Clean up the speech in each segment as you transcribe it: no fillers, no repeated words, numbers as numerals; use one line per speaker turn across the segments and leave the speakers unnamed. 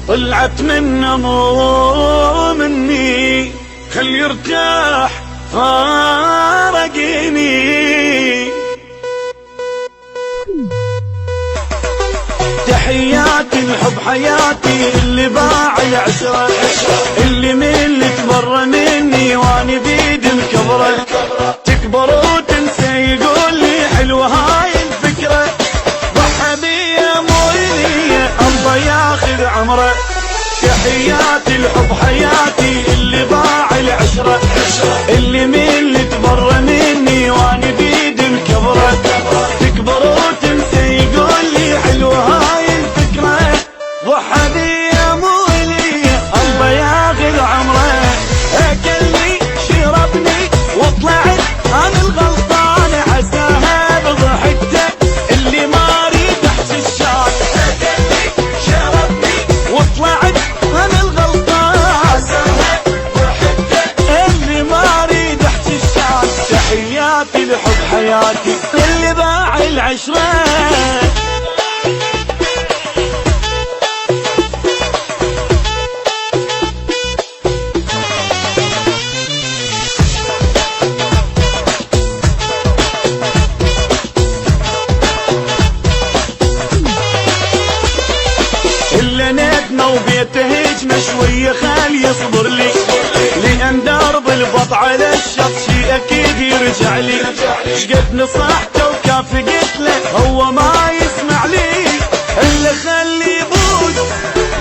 طلعت منه مو مني، خل يرتاح فارقني. تحياتي الحب حياتي اللي باع العشرة، اللي من تبر مني واني بيد الكبرة. تكبر وتنسى يقول لي حلوة هاي الفكرة، ضحى بيا مو ليا الله ياخذ عمره. تحياتي الحب حياتي اللي باع العشرة، اللي من تبر مني واني بيد الكبرة. تكبر وتنسى يقول لي حلوة هاي الفكرة، ضحى بيا مو ليا الله ياخذ عمره. اكلني شربني وطلعت انا الغلطان، عساها بضحكته اللي ما اريد احكي الشان. اكلني شربني وطلعت انا الغلطان، عساها بضحكته اللي ما اريد احكي الشان. تحياتي لحب حياتي اللي باع العشرة. وبيته هجمة شوية خال يصبر لي، لأن درب البط على الشط شي أكيد يرجع لي. شقد نصحته وكافي قلت له هو ما يسمع لي، إلا خلي يبوس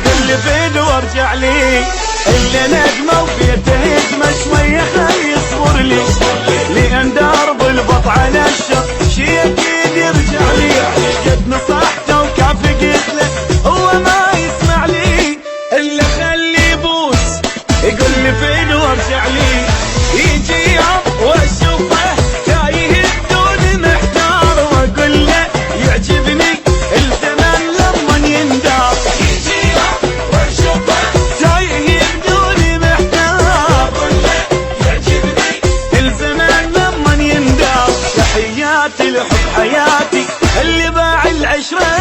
قل لي فيد وارجع لي. إلا نجمة وبيته هجمة شوية خال يصبر لي، لأن درب البط على الشط شي أكيد يرجع لي. شقد نصحته وكافي قلت له هو ما يسمع لي، إلا خلي يبوس يقول لي فين وارجع لي. يجي يوم واشوفه تايه الدود محتار، واقول له يعجبني الزمن لما يندار. يجي يوم واشوفه تايه الدود محتار، واقول له يعجبني الزمن لما يندار. تحياتي لحب حياتي اللي باع العشرة.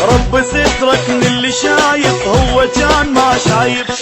رب سترك من اللي شايف هو كان ما شايف.